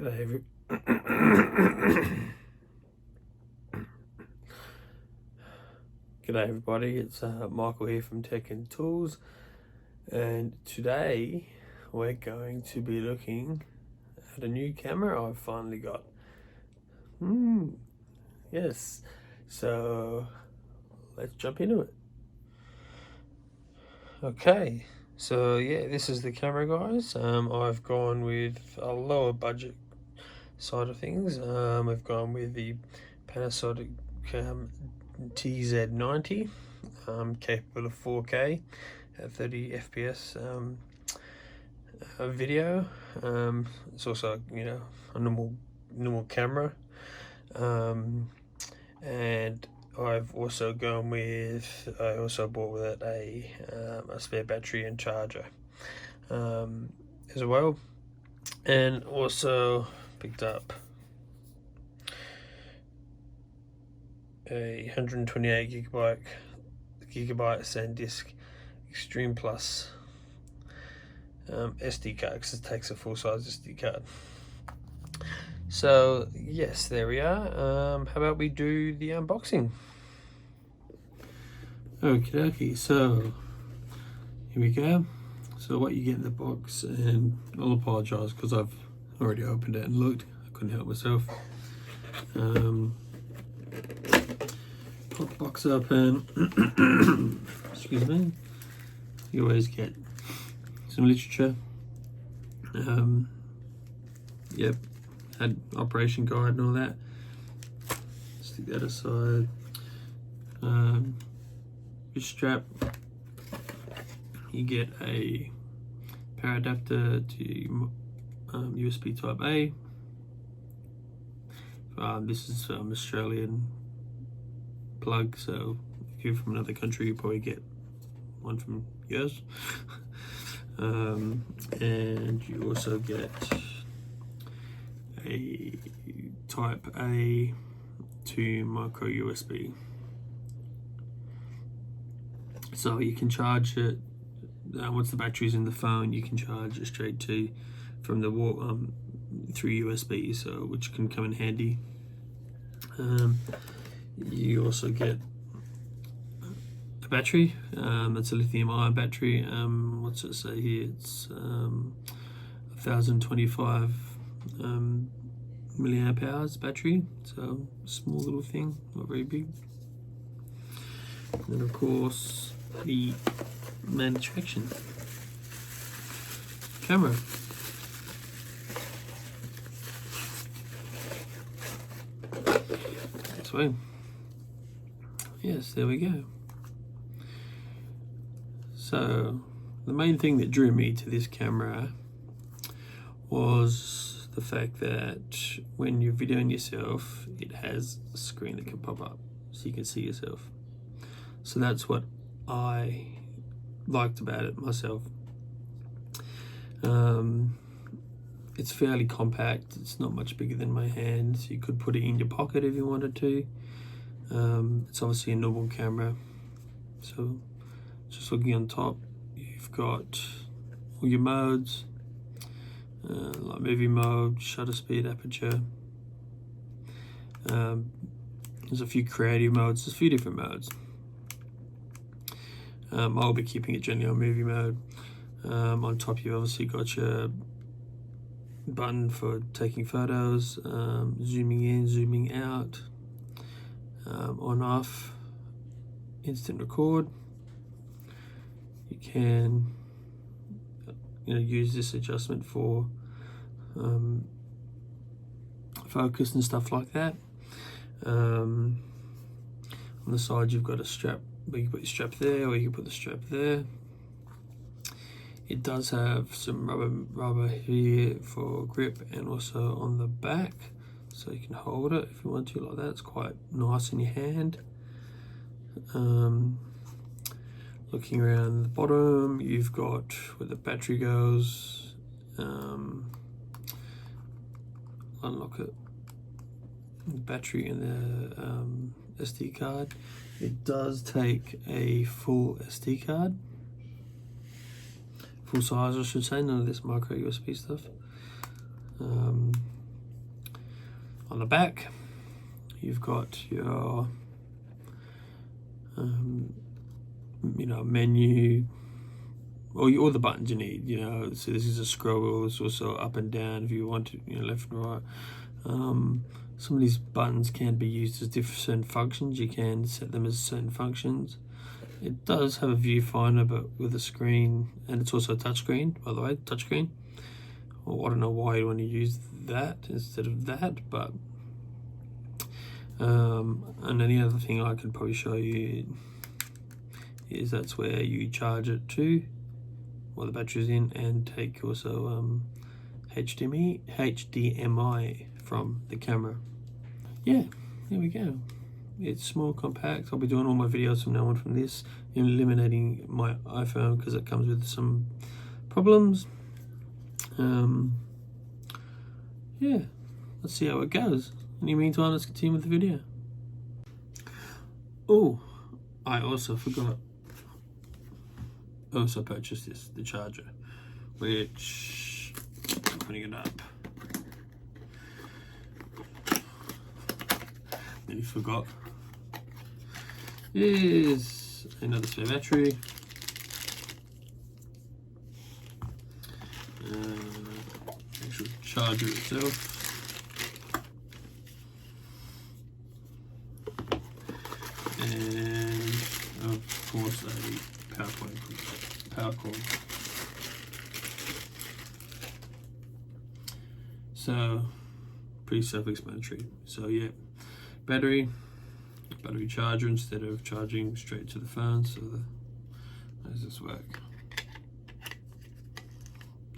G'day everybody, it's Michael here from Tech and Tools, and today we're going to be looking at a new camera I've finally got. Yes, so let's jump into it. Okay, so yeah, this is the camera, guys. I've gone with a lower budget side of things. I've gone with the Panasonic TZ-90, capable of 4K at 30 FPS video. It's also, you know, a normal camera, and I've also gone with, I also bought with it a spare battery and charger as well, and also picked up a 128 gigabyte SanDisk Extreme Plus SD card, because it takes a full-size SD card. So yes, there we are. How about we do the unboxing? Okay, so here we go. So what you get in the box, and I'll apologize because I've already opened it and looked. I couldn't help myself. Pop the box open. Excuse me. You always get some literature. Yep, had operation guide and all that. Stick that aside. Your strap, you get a power adapter to USB type A. This is Australian plug, so if you're from another country you probably get one from yours. And you also get a type A to micro USB, so you can charge it once the battery's in the phone. You can charge it straight to from the wall through USB, so which can come in handy. You also get a battery. It's a lithium-ion battery. What's it say here? It's 1025 milliamp hours battery. So small little thing, not very big. And then of course the main attraction, camera. This way. Yes, there we go. So the main thing that drew me to this camera was the fact that when you're videoing yourself, it has a screen that can pop up so you can see yourself. So that's what I liked about it myself. It's fairly compact. It's not much bigger than my hand, so you could put it in your pocket if you wanted to. It's obviously a normal camera. So just looking on top, you've got all your modes, like movie mode, shutter speed, aperture. There's a few creative modes. There's a few different modes. I'll be keeping it generally on movie mode. On top you've obviously got your button for taking photos, zooming in, zooming out, on off, instant record. You can use this adjustment for focus and stuff like that. On the side you've got a strap where you can put your strap there, or you can put the strap there. It does have some rubber here for grip, and also on the back, so you can hold it if you want to like that. It's quite nice in your hand. Looking around the bottom, you've got where the battery goes. Unlock it, the battery and the SD card. It does take a full SD card, full size I should say, none of this micro USB stuff. On the back, you've got your menu, all the buttons you need. So this is a scroll wheel. It's also up and down if you want to, left and right. Some of these buttons can be used as certain functions. You can set them as certain functions. It does have a viewfinder, but with a screen, and it's also a touchscreen, by the way, touchscreen. Well, I don't know why you want to use that instead of that, but and then the other thing I could probably show you is that's where you charge it to, while the battery's in, and take also HDMI from the camera. Yeah, there we go. It's small, compact. I'll be doing all my videos from now on from this, eliminating my iPhone because it comes with some problems. Yeah, let's see how it goes. In the meantime, let's continue with the video. Oh, I also forgot. I also purchased the charger, which I'm putting it up. Then you forgot. Is another spare battery. Actual charger itself. And of course a power cord. So pretty self-explanatory. So yeah, battery charger instead of charging straight to the phone. So how does this work?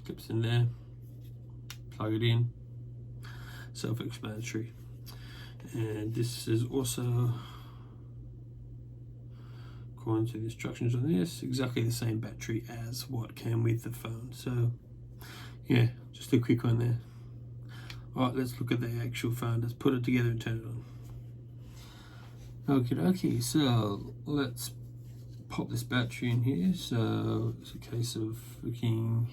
Clips in there, plug it in, self-explanatory. And this is also, according to the instructions on this, exactly the same battery as what came with the phone. So yeah, just a quick one there. All right, let's look at the actual phone. Let's put it together and turn it on. Okie dokie, so let's pop this battery in here. So it's a case of looking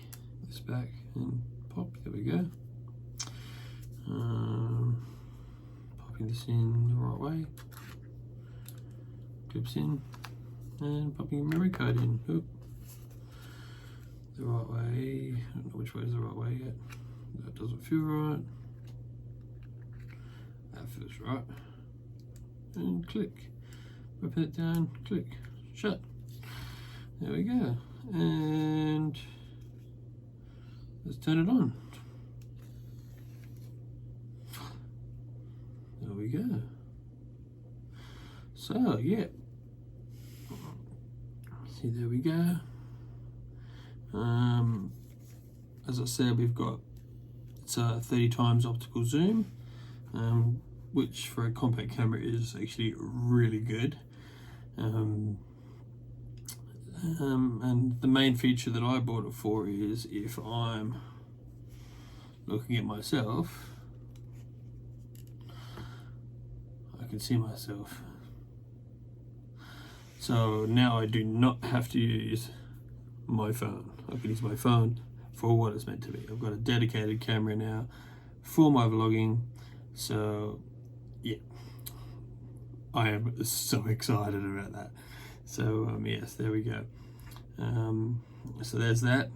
this back and pop, there we go. Popping this in the right way. Clips in. And popping a memory card in. Oop. The right way. I don't know which way is the right way yet. That doesn't feel right. That feels right. And click. Open it down, click, shut. There we go. And let's turn it on. There we go. So yeah. See, there we go. As I said, we've got it's a 30 times optical zoom, which for a compact camera is actually really good. And the main feature that I bought it for is if I'm looking at myself, I can see myself. So now I do not have to use my phone. I can use my phone for what it's meant to be. I've got a dedicated camera now for my vlogging. So yeah, I am so excited about that. So yes, there we go. So there's that.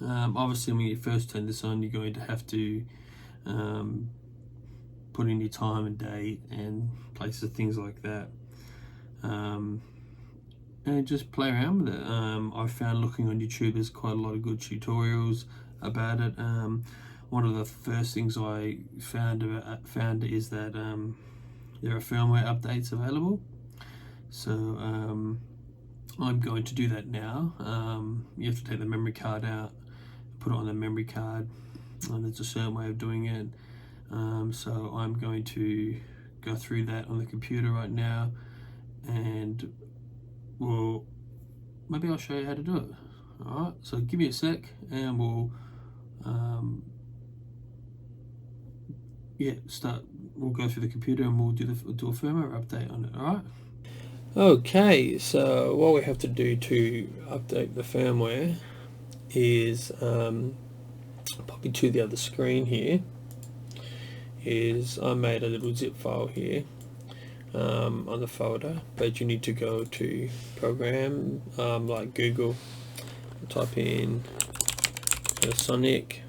Obviously when you first turn this on, you're going to have to put in your time and date and places, things like that, and just play around with it. I found looking on YouTube there's quite a lot of good tutorials about it. One of the first things I found is that there are firmware updates available. So I'm going to do that now. You have to take the memory card out, put it on the memory card, and there's a certain way of doing it. So I'm going to go through that on the computer right now, and well, maybe I'll show you how to do it. All right, so give me a sec, and we'll we'll go through the computer and we'll do a firmware update on it. All right. Okay, so what we have to do to update the firmware is pop into the other screen here, is I made a little zip file here on the folder, but you need to go to program, like Google, type in Panasonic,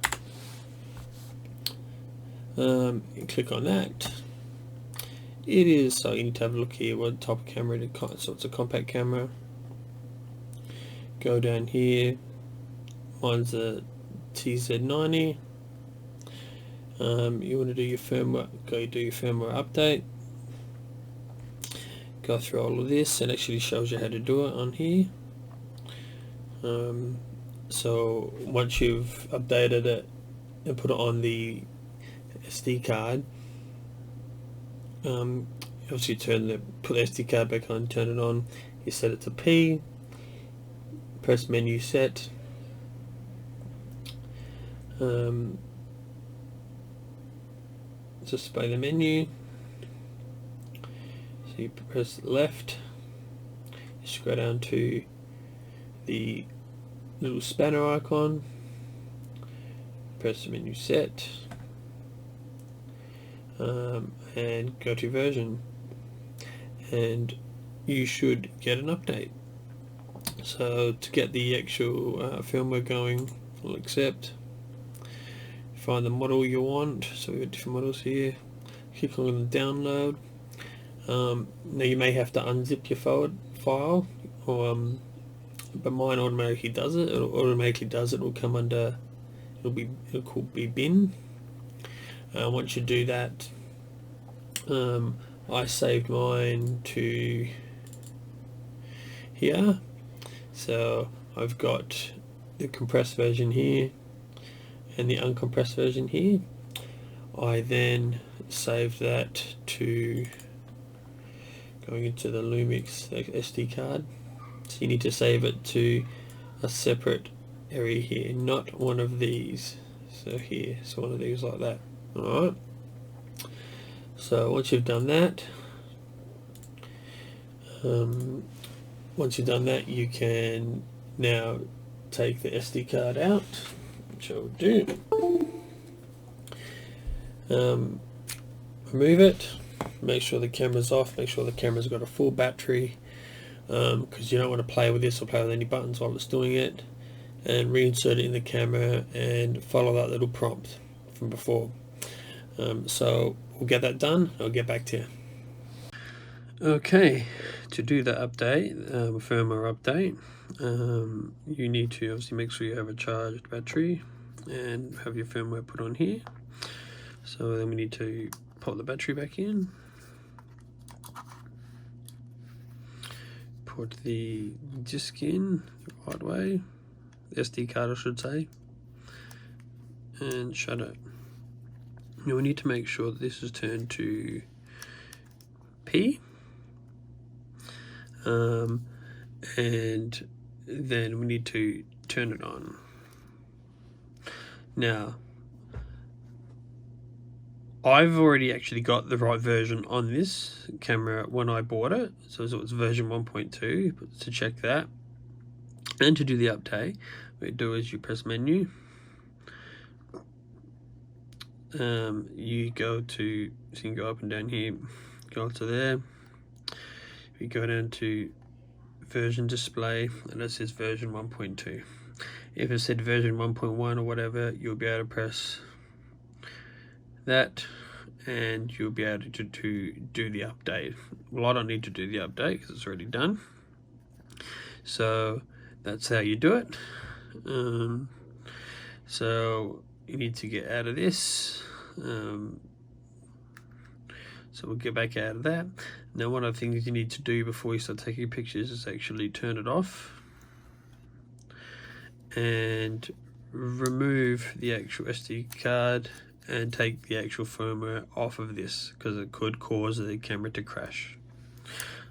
click on that. It is, so you need to have a look here what type of camera it is. So it's a compact camera. Go down here, mine's a TZ-90. You want to do your firmware, go do your firmware update, go through all of this. It actually shows you how to do it on here. So once you've updated it and put it on the SD card, obviously put the SD card back on, turn it on, you set it to P, press menu set, display the menu, so you press left, you scroll down to the little spanner icon, press the menu set, and go to version, and you should get an update. So to get the actual firmware going, we'll accept, find the model you want. So we've got different models here, click on the download. Now you may have to unzip your file, or but mine automatically does it. It automatically does it. Will come under, it'll be bin. Once you do that, I saved mine to here, so I've got the compressed version here and the uncompressed version here. I then saved that to going into the Lumix SD card, so you need to save it to a separate area here, not one of these. So here, so one of these like that. Alright, so once you've done that, you can now take the SD card out, which I will do. Remove it, make sure the camera's off, make sure the camera's got a full battery, because you don't want to play with this or play with any buttons while it's doing it, and reinsert it in the camera and follow that little prompt from before. So we'll get that done, I'll get back to you. Okay, to do the update, firmware update, you need to obviously make sure you have a charged battery and have your firmware put on here. So then we need to pop the battery back in, put the disk in the right way, the SD card I should say, and shut it. Now we need to make sure that this is turned to P, and then we need to turn it on. Now I've already actually got the right version on this camera when I bought it, so it was version 1.2. But to check that and to do the update, what you do is you press menu, you go to, so you can go up and down here, go to there, you go down to version display, and it says version 1.2. If it said version 1.1 or whatever, you'll be able to press that and you'll be able to do the update. Well, I don't need to do the update because it's already done. So that's how you do it. So you need to get out of this. So we'll get back out of that. Now one of the things you need to do before you start taking pictures is actually turn it off and remove the actual SD card and take the actual firmware off of this, because it could cause the camera to crash.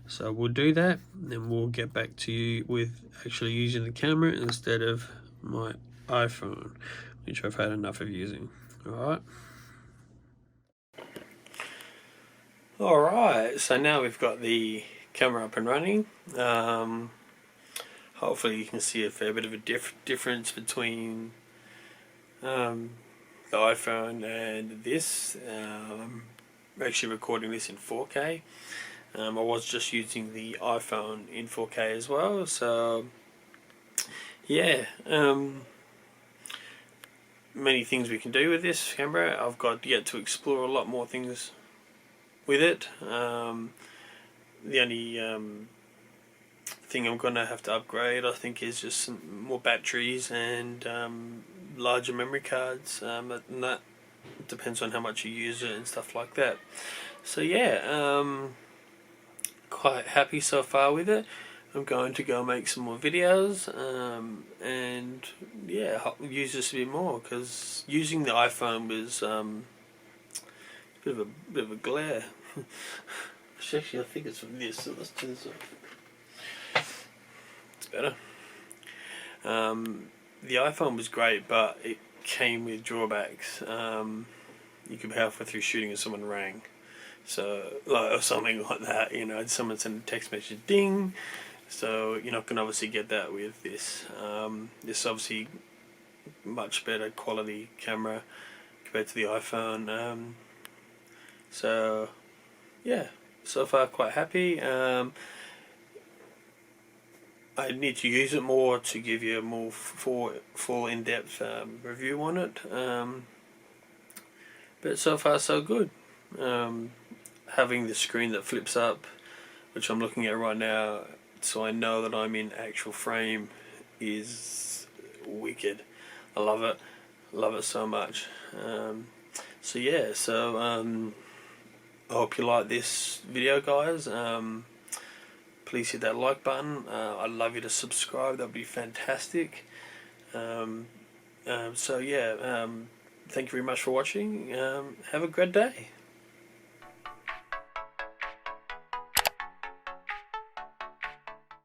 So we'll do that, and then we'll get back to you with actually using the camera instead of my iPhone, which I've had enough of using. Alright, so now we've got the camera up and running. Hopefully you can see a fair bit of a difference between the iPhone and this. I'm actually recording this in 4K. I was just using the iPhone in 4K as well, so yeah, many things we can do with this camera. I've got yet to explore a lot more things with it. The only thing I'm going to have to upgrade, I think, is just some more batteries and larger memory cards, and that depends on how much you use it and stuff like that. So yeah, quite happy so far with it. I'm going to go make some more videos, and yeah, use this a bit more, because using the iPhone was a bit of a glare. Actually, I think it's from this, so let's turn this off. It's better. The iPhone was great, but it came with drawbacks. You could be halfway through shooting and someone rang, so or something like that. You know, someone sent a text message, ding. So you're not going to obviously get that with this. This obviously much better quality camera compared to the iPhone. So yeah, so far quite happy. I need to use it more to give you a more full in-depth review on it. But so far so good. Having the screen that flips up, which I'm looking at right now, so I know that I'm in actual frame, is wicked. I love it so much. So yeah, so I hope you like this video, guys. Please hit that like button. I'd love you to subscribe, that would be fantastic. So yeah, thank you very much for watching. Have a great day.